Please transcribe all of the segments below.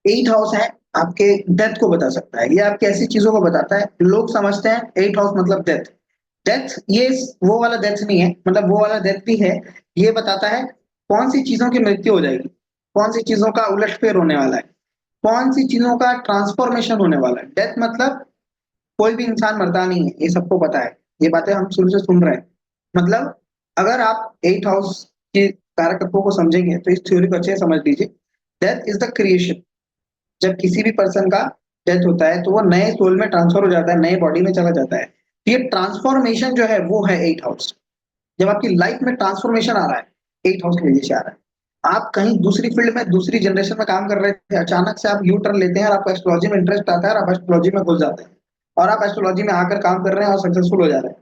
Eight house है, आपके death को बता सकता है, ये आपकी ऐसी चीजों को बताता है। लोग समझते हैं एट हाउस मतलब डेथ। डेथ ये वो वाला डेथ नहीं है, मतलब वो वाला डेथ भी है। ये बताता है कौन सी चीजों की मृत्यु हो जाएगी, कौन सी चीजों का उलटफेर होने वाला है, कौन सी चीजों का ट्रांसफॉर्मेशन होने वाला है। डेथ मतलब कोई भी इंसान मरता नहीं है, ये सबको पता है। ये बातें हम शुरू से सुन रहे हैं। मतलब अगर आप एट हाउस के कारक तत्वों को समझेंगे तो इस थ्योरी को अच्छे से समझ लीजिए। Death is the creation. जब किसी भी पर्सन का डेथ होता है तो वो नए सोल में ट्रांसफर हो जाता है, नए बॉडी में चला जाता है। तो ये ट्रांसफॉर्मेशन जो है वो है एट हाउस। जब आपकी लाइफ में ट्रांसफॉर्मेशन आ रहा है, एट हाउस की वजह से आ रहा है। आप कहीं दूसरी फील्ड में दूसरी जनरेशन में काम कर रहे थे, अचानक से आप यू टर्न लेते हैं और आपको एस्ट्रोलॉजी में इंटरेस्ट आता है और आप एस्ट्रोलॉजी में घुस जाते हैं, और आप एस्ट्रोलॉजी में आकर काम कर रहे हैं और सक्सेसफुल हो जा रहे हैं।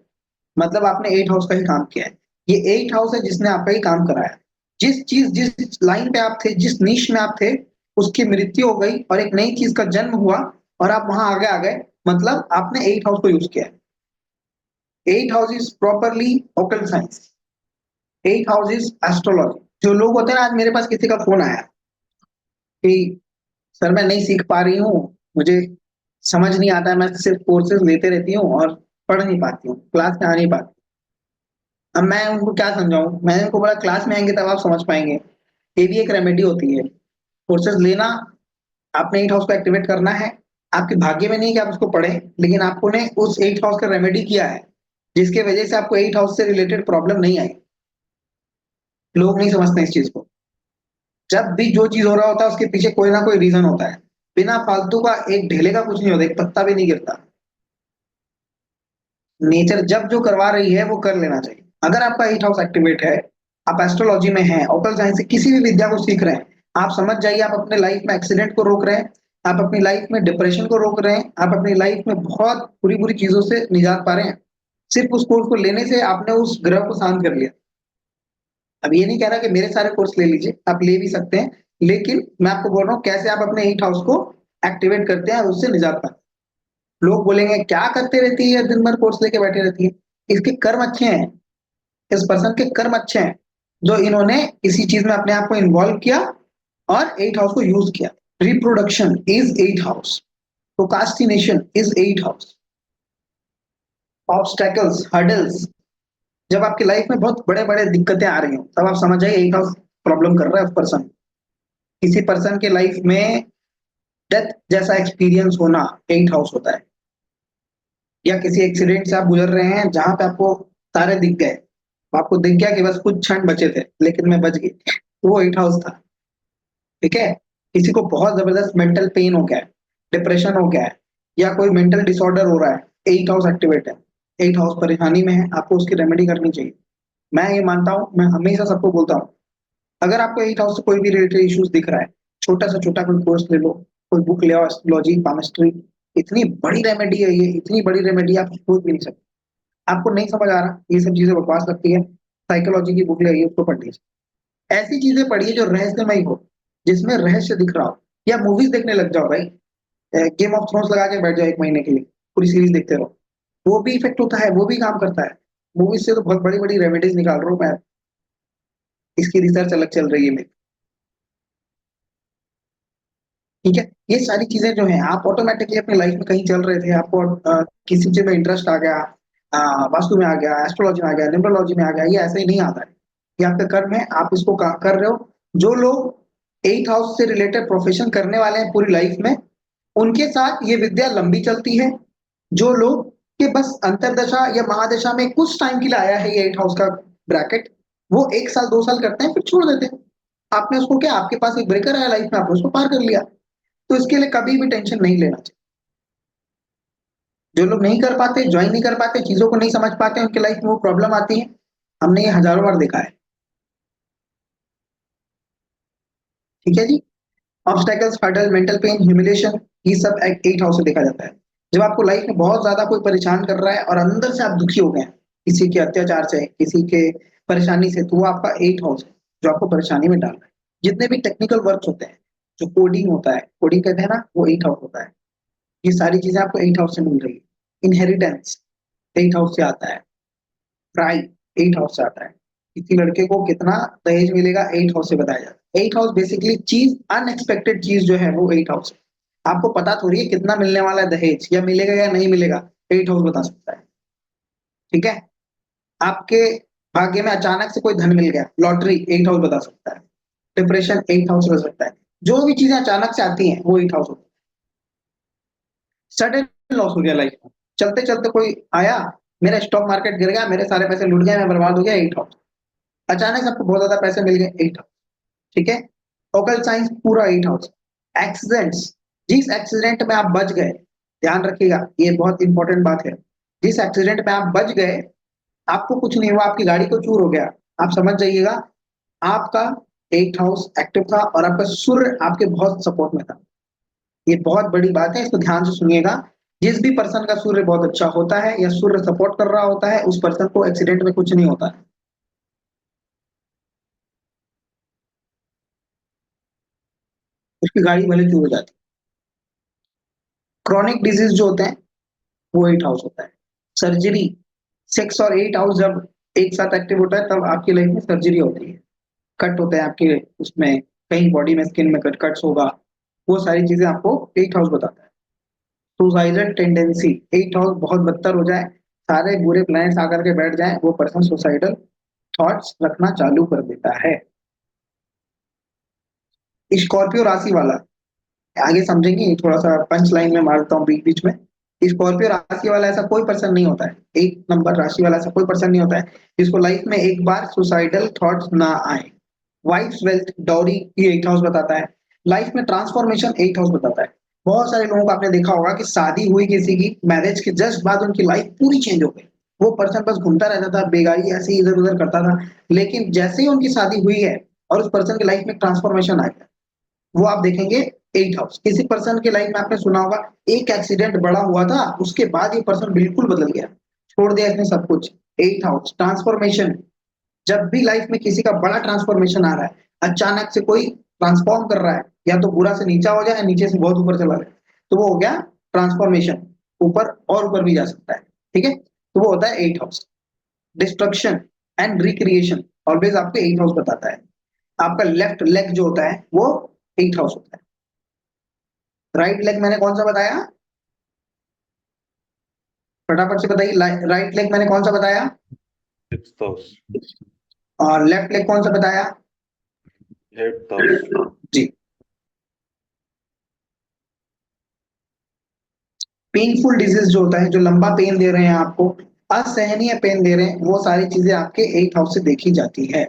मतलब आपने एट हाउस का ही काम किया है। ये एट हाउस है जिसने आपका ही काम कराया। जिस लाइन पे आप थे, जिस नीश में आप थे, उसकी मृत्यु हो गई और एक नई चीज का जन्म हुआ और आप वहां आगे आ गए। मतलब आपने एट हाउस को यूज किया है। Eighth house is properly occult science. Eighth house is astrology. जो लोग होते हैं ना, आज मेरे पास किसी का फोन आया कि सर मैं नहीं सीख पा रही हूँ, मुझे समझ नहीं आता है, मैं सिर्फ कोर्सेज लेते रहती हूँ और पढ़ नहीं पाती हूँ, क्लास में आ नहीं पाती। अब मैं उनको क्या समझाऊं? मैंने उनको बोला क्लास में आएंगे तब आप समझ पाएंगे। ये भी एक रेमेडी होती है। कोर्सेज लेना, आपने एट हाउस को एक्टिवेट करना है। आपके भाग्य में नहीं कि आप उसको पढ़ें, लेकिन आपको ने उस एट हाउस का रेमेडी किया है जिसके वजह से आपको एट हाउस से रिलेटेड प्रॉब्लम नहीं आई। लोग नहीं समझते इस चीज को। जब भी जो चीज हो रहा होता है उसके पीछे कोई ना कोई रीजन होता है। बिना फालतू का एक ढेले का कुछ नहीं होता, एक पत्ता भी नहीं गिरता। नेचर जब जो करवा रही है वो कर लेना चाहिए। अगर आपका एट हाउस एक्टिवेट है, आप एस्ट्रोलॉजी में हैं, ऑकल साइंस से किसी भी विद्या को सीख रहे हैं, आप समझ जाइए आप अपने लाइफ में एक्सीडेंट को रोक रहे हैं, आप अपनी लाइफ में डिप्रेशन को रोक रहे हैं, आप अपनी लाइफ में बहुत बुरी बुरी चीजों से निजात पा रहे हैं। सिर्फ उस कोर्स को लेने से आपने उस ग्रह को शांत कर लिया। अब ये नहीं कह रहा कि मेरे सारे कोर्स ले लीजिए, आप ले भी सकते हैं, लेकिन मैं आपको बोल रहा हूँ कैसे आप अपने एट हाउस को एक्टिवेट करते हैं और उससे निजात पाते हैं। लोग बोलेंगे क्या करते रहती है, दिन भर कोर्स लेके बैठे रहती है। इसके कर्म अच्छे हैं, इस पर्सन के कर्म अच्छे हैं जो इन्होंने इसी चीज में अपने आप को इन्वॉल्व किया और एट हाउस को यूज किया। Reproduction is eighth house, procrastination is eighth house, obstacles, hurdles. जब आपकी लाइफ में बहुत बड़े बड़े दिक्कतें आ रही हो तब आप समझ जाइए एट हाउस प्रॉब्लम कर रहा है उस पर्सन। किसी पर्सन के लाइफ में डेथ जैसा एक्सपीरियंस होना एट हाउस होता है। या किसी एक्सीडेंट से आप गुजर रहे हैं जहां पे आपको तारे दिख गए, आपको दिख गया कि बस कुछ क्षण बचे थे लेकिन मैं बच गई, तो वो एट हाउस था। ठीक है। किसी को बहुत जबरदस्त मेंटल पेन हो गया है, डिप्रेशन हो गया है, या कोई मेंटल डिसऑर्डर हो रहा है, एट हाउस एक्टिवेट है, एट हाउस परेशानी में है, आपको उसकी रेमेडी करनी चाहिए। मैं ये मानता हूँ, मैं हमेशा सबको बोलता हूँ, अगर आपको एट हाउस से कोई भी रिलेटेड इश्यूज दिख रहा है, छोटा से छोटा कोई कोर्स ले लो, कोई बुक ले आओ, एस्ट्रोलॉजी, पामिस्ट्री। इतनी बड़ी रेमेडी है ये, इतनी बड़ी रेमेडी आप सोच भी नहीं सकते। आपको नहीं समझ आ रहा, ये सब चीजें बकवास लगती है, साइकोलॉजी की बुक ले आइए, उसको पढ़ लीजिए। ऐसी चीजें पढ़िए जो रहस्यमय हो, जिसमें रहस्य दिख रहा हो। या मूवीज देखने लग जाओ भाई, गेम ऑफ थ्रोन्स लगा के बैठ जाओ एक महीने के लिए, पूरी सीरीज देखते रहो। वो भी इफेक्ट होता है, वो भी काम करता है। मूवीज से तो बहुत बड़ी बड़ी रेमेडीज निकाल रहा हूँ मैं, इसकी रिसर्च अलग चल रही है मेरी। ठीक है। ये सारी चीजें जो है, आप ऑटोमेटिकली अपनी लाइफ में कहीं चल रहे थे, आपको किसी चीज में इंटरेस्ट आ गया, वास्तु में आ गया, एस्ट्रोलॉजी में आ गया, न्यूमरोलॉजी में आ गया, ये ऐसे ही नहीं आता है। ये आपका कर्म है, आप इसको कर रहे हो। जो लोग एट हाउस से रिलेटेड प्रोफेशन करने वाले हैं पूरी लाइफ में, उनके साथ ये विद्या लंबी चलती है। जो लोग के बस अंतरदशा या महादशा में कुछ टाइम के लिए आया है ये एट हाउस का ब्रैकेट, वो 1 साल 2 साल करते हैं फिर छोड़ देते हैं। आपने उसको क्या, आपके पास एक ब्रेकर आया लाइफ में, आपने उसको पार कर लिया। तो इसके लिए कभी भी टेंशन नहीं लेना चाहिए। जो लोग नहीं कर पाते, ज्वाइन नहीं कर पाते, चीजों को नहीं समझ पाते, उनके लाइफ में वो प्रॉब्लम आती है। हमने ये हजारों बार देखा है। ठीक है जी। Obstacles, hurdle, mental pain, humiliation, ये सब एट हाउस से देखा जाता है। जब आपको लाइफ में बहुत ज्यादा कोई परेशान कर रहा है और अंदर से आप दुखी हो गए हैं, किसी के अत्याचार से, किसी के परेशानी से, तो वो आपका एट हाउस है जो आपको परेशानी में डाल रहा है। जितने भी टेक्निकल वर्क होते हैं, जो कोडिंग होता है, कोडिंग कहते हैं ना, वो एट हाउस होता है। ये सारी चीजें आपको एट हाउस से मिल रही है। इनहेरिटेंस एट हाउस से आता है। प्राइड एट हाउस से आता है। किसी लड़के को कितना दहेज मिलेगा, 8 हाउस से बताया जाता है। 8 हाउस बेसिकली चीज, अनएक्सपेक्टेड चीज जो है वो 8 हाउस है। आपको पता थोड़ी है कितना मिलने वाला है दहेज, या मिलेगा या नहीं मिलेगा, 8 हाउस बता सकता है। ठीक है। आपके भाग्य में अचानक से कोई धन मिल गया, लॉटरी, 8 हाउस बता सकता है। डिप्रेशन, 8 हाउस हो सकता है। जो भी चीजें अचानक से आती हैं वो 8 हाउस होता है। सडन लॉस हो गया लाइफ में, चलते चलते कोई आया, मेरा स्टॉक मार्केट गिर गया, मेरे सारे पैसे लुट गए, मैं बर्बाद हो गया, 8 हाउस। अचानक से आपको बहुत ज्यादा पैसे मिल गए, 8 हाउस। ठीक है। ओकल साइंस पूरा 8 हाउस। एक्सीडेंट्स, जिस एक्सीडेंट में आप बच गए, ध्यान रखिएगा, ये बहुत इंपॉर्टेंट बात है। जिस एक्सीडेंट में आप बच गए, आपको कुछ नहीं हुआ, आपकी गाड़ी को चूर हो गया, आप समझ जाइएगा आपका 8 हाउस एक्टिव था और आपका सूर्य आपके बहुत सपोर्ट में था। ये बहुत बड़ी बात है, इसको ध्यान से सुनिएगा। जिस भी पर्सन का सूर्य बहुत अच्छा होता है या सूर्य सपोर्ट कर रहा होता है, उस पर्सन को एक्सीडेंट में कुछ नहीं होता है। उसकी गाड़ी भले चूर हो जाती है। क्रॉनिक डिजीज जो होते हैं वो 8 हाउस होता है। सर्जरी, 6 और 8 हाउस जब एक साथ एक्टिव होता है तब आपकी लाइफ में सर्जरी होती है। कट होते हैं आपके उसमें, कहीं बॉडी में स्किन में कट कट्स होगा, वो सारी चीजें आपको 8 हाउस बताता है। सुसाइडल टेंडेंसी, 8 हाउस बहुत बदतर हो जाए, सारे बुरे प्लैनेट्स आकर के बैठ जाएं, वो पर्सन सुसाइडल थॉट्स रखना चालू कर देता है। स्कॉर्पियो राशि वाला, आगे समझेंगे, थोड़ा सा पंच लाइन में मारता हूँ बीच बीच में। स्कॉर्पियो राशि वाला ऐसा कोई पर्सन नहीं होता है, 1 नंबर राशि वाला ऐसा कोई पर्सन नहीं होता है जिसको लाइफ में एक बार सुसाइडल थॉट्स ना आए। वाइफ वेल्थ डॉरी, ये 8 हाउस बताता है। लाइफ में ट्रांसफॉर्मेशन, 8 हाउस बताता है। बहुत सारे लोगों को आपने देखा होगा कि शादी हुई किसी की, मैरिज के जस्ट बाद उनकी लाइफ पूरी चेंज हो गई। वो पर्सन बस घूमता रहता था, बेगारी ऐसे ही इधर उधर करता था, लेकिन जैसे ही उनकी शादी हुई है और उस पर्सन की लाइफ में ट्रांसफॉर्मेशन आ गया, वो आप देखेंगे 8 हाउस। किसी पर्सन की लाइफ में आपने सुना होगा एक एक्सीडेंट बड़ा हुआ था, उसके बाद ये पर्सन बिल्कुल बदल गया, छोड़ दिया इसने सब कुछ। 8 हाउस ट्रांसफॉर्मेशन, जब भी लाइफ में किसी का बड़ा ट्रांसफॉर्मेशन आ रहा है, अचानक से कोई ट्रांसफॉर्म कर रहा है, या तो बुरा से नीचा हो जाए या नीचे से बहुत ऊपर चला जाए, तो वो हो गया ट्रांसफॉर्मेशन। ऊपर और ऊपर भी जा सकता है। ठीक है, तो वो होता है 8 house. Destruction and recreation always आपको 8 हाउस बताता है। आपका लेफ्ट लेग जो होता है वो 8 हाउस होता है। राइट लेग मैंने कौन सा बताया, फटाफट से बताइए, राइट लेग मैंने कौन सा बताया, 6,000, और लेफ्ट लेग कौन सा बताया। 8,000। जी। पेनफुल डिजीज जो होता है, जो लंबा पेन दे रहे हैं आपको, असहनीय पेन दे रहे हैं, वो सारी चीजें आपके 8 हाउस से देखी जाती है।